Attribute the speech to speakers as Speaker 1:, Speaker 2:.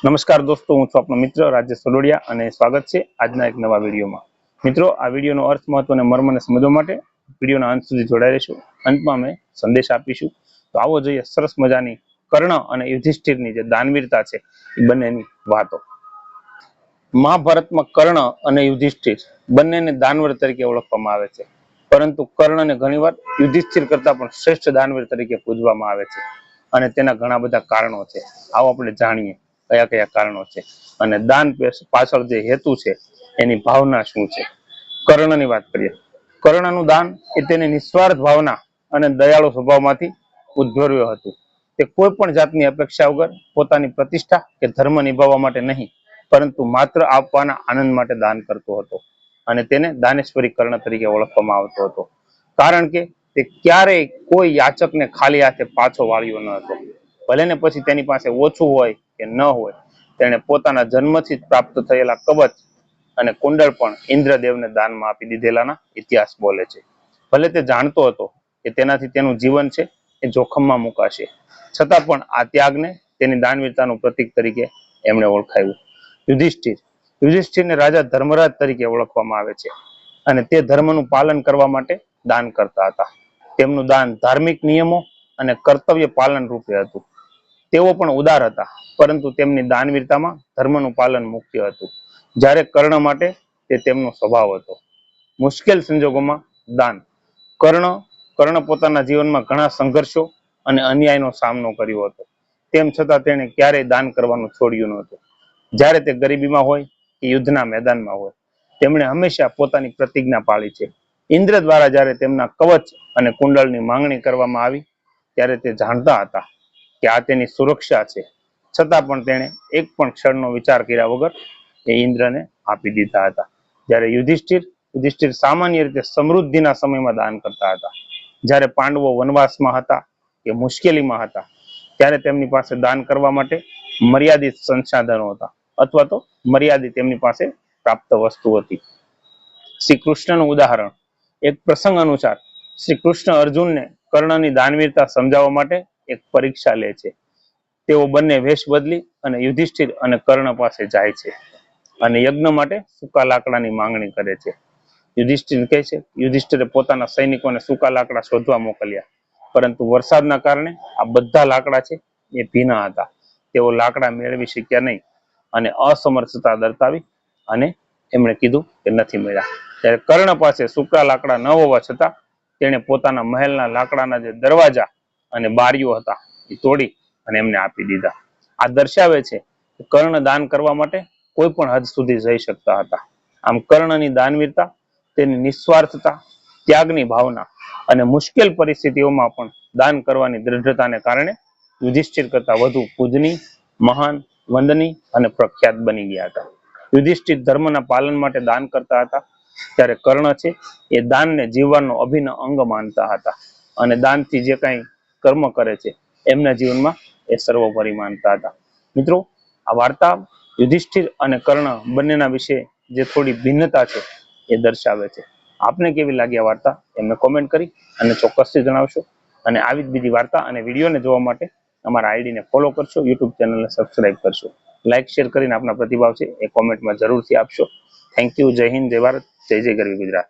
Speaker 1: નમસ્કાર દોસ્તો, હું છું આપનો મિત્ર રાજેશ સોડોડિયા અને સ્વાગત છે આજના એક નવા વિડીયોમાં। મિત્રો, આ વિડીયોનો અર્થ, મહત્વ અને મર્મને સમજવા માટે વિડીયોના અંત સુધી જોડાઈ રહેશું। અંતમાં અમે સંદેશ આપીશું। તો આવો જોઈએ સરસ મજાની કર્ણ અને યુધિષ્ઠિરની જે દાનવીરતા છે એ બંનેની વાતો। મહાભારતમાં કર્ણ અને યુધિષ્ઠિર બંનેને દાનવીર તરીકે ઓળખવામાં આવે છે, પરંતુ કર્ણને ઘણીવાર યુધિષ્ઠિર કરતા પણ શ્રેષ્ઠ દાનવીર તરીકે પૂજવામાં આવે છે અને તેના ઘણા બધા કારણો છે। આવો આપણે જાણીએ કયા કયા કારણો છે અને દાન પાછળ જે હેતુ છે એની ભાવના શું છે। કર્ણની વાત કરીએ। કર્ણનું દાન એ તેની નિસ્વાર્થ ભાવના અને દયાળુ સ્વભાવમાંથી ઉદ્ભવ્યું હતું। તે કોઈ પણ જાતની અપેક્ષા વગર પોતાની પ્રતિષ્ઠા કે ધર્મ નિભાવવા માટે નહીં, પરંતુ માત્ર આપવાના આનંદ માટે દાન કરતો હતો અને તેને દાનેશ્વરી કર્ણ તરીકે ઓળખવામાં આવતો હતો, કારણ કે તે ક્યારેય કોઈ યાચકને ખાલી હાથે પાછો વાળ્યો ન હતો। ભલે ને પછી તેની પાસે ઓછું હોય કે ન હોય, તેણે પોતાના જન્મથી જ પ્રાપ્ત થયેલા કવચ અને કુંડળ પણ ઇન્દ્રદેવને દાનમાં આપી દીધેલાના ઇતિહાસ બોલે છે। ભલે તે જાણતો હતો કે તેનાથી તેનું જીવન છે એ જોખમમાં મુકાશે, છતાં પણ આ ત્યાગને તેની દાનવીરતાનું પ્રતીક તરીકે એમણે ઓળખાવ્યું। યુધિષ્ઠિરને રાજા ધર્મરાજ તરીકે ઓળખવામાં આવે છે અને તે ધર્મનું પાલન કરવા માટે દાન કરતા હતા। તેમનું દાન ધાર્મિક નિયમો અને કર્તવ્ય પાલન રૂપે હતું। તેઓ પણ ઉદાર હતા, પરંતુ તેમની દાનવીરતામાં ધર્મનું પાલન મુખ્ય હતું, જ્યારે કર્ણ માટે તે તેમનો સ્વભાવ હતો। મુશ્કેલ સંજોગોમાં દાન। કર્ણ પોતાના જીવનમાં ઘણા સંઘર્ષો અને અન્યાયનો સામનો કર્યો હતો, તેમ છતાં તેણે ક્યારેય દાન કરવાનું છોડ્યું નહોતું। જ્યારે તે ગરીબીમાં હોય કે યુદ્ધના મેદાનમાં હોય, તેમણે હંમેશા પોતાની પ્રતિજ્ઞા પાળી છે। ઇન્દ્ર દ્વારા જ્યારે તેમના કવચ અને કુંડળની માંગણી કરવામાં આવી, ત્યારે તે જાણતા હતા કે આ તેની સુરક્ષા છે, છતાં પણ તેણે એક પણ ક્ષણનો વિચાર કર્યા વગર એ ઇન્દ્રને આપી દીધા હતા। જ્યારે યુધિષ્ઠિર સામાન્ય રીતે સમૃદ્ધિના સમયમાં દાન કરતા હતા। જ્યારે પાંડવો વનવાસમાં હતા કે મુશ્કેલીમાં હતા, ત્યારે તેમની પાસે દાન કરવા માટે મર્યાદિત સંસાધનો હતા, અથવા તો મર્યાદિત તેમની પાસે પ્રાપ્ત વસ્તુ હતી। શ્રી કૃષ્ણનું ઉદાહરણ। એક પ્રસંગ અનુસાર શ્રી કૃષ્ણ અર્જુનને કર્ણની દાનવીરતા સમજાવવા માટે એક પરીક્ષા લે છે। તેઓ બંને વેશ બદલી અને યુધિષ્ઠિર અને કર્ણ પાસે જાય છે અને યજ્ઞ માટે સૂકા લાકડાની માંગણી કરે છે। યુધિષ્ઠિર કહે છે, યુધિષ્ઠિરે પોતાના સૈનિકોને સૂકા લાકડા શોધવા મોકલ્યા, પરંતુ વરસાદના કારણે આ બધા લાકડા છે એ ભીના હતા। તેઓ લાકડા મેળવી શક્યા નહીં અને અસમર્થતા દર્શાવી અને એમણે કીધું કે નથી મળ્યા। ત્યારે કર્ણ પાસે સૂકા લાકડા ન હોવા છતાં તેણે પોતાના મહેલના લાકડાના જે દરવાજા અને બારીઓ હતા એ તોડી અને એમને આપી દીધા। આ દર્શાવે છે કે કર્ણ દાન કરવા માટે કોઈ પણ હદ સુધી જઈ શકતા હતા। આમ કર્ણની દાનવીરતા, તેની નિસ્વાર્થતા, ત્યાગની ભાવના અને મુશ્કેલ પરિસ્થિતિઓમાં પણ દાન કરવાની દૃઢતાને કારણે યુધિષ્ઠિર કરતા વધુ પૂજનીય, મહાન, વંદનીય અને પ્રખ્યાત બની ગયા હતા। યુધિષ્ઠિર ધર્મના પાલન માટે દાન કરતા હતા, ત્યારે કર્ણ છે એ દાનને જીવવાનો અભિન્ન અંગ માનતા હતા અને દાનથી જે કાંઈ કર્મ કરે છે એમના જીવનમાં એ સર્વોપરી માનતા હતા। મિત્રો, આ વાર્તા યુધિષ્ઠિર અને કર્ણ બંનેના વિશે જે થોડી ભિન્નતા છે એ દર્શાવે છે। આપને કેવી લાગી આ વાર્તા એમને કોમેન્ટ કરી અને ચોક્કસથી જણાવશો। અને આવી જ બીજી વાર્તા અને વિડીયોને જોવા માટે અમારા આઈડીને ફોલો કરશો, યુટ્યુબ ચેનલને સબસ્ક્રાઇબ કરશો, લાઇક શેર કરીને આપના પ્રતિભાવ છે એ કોમેન્ટમાં જરૂરથી આપશો। Thank you. જય હિન્દ, જય ભારત, જય જય ગરવી ગુજરાત।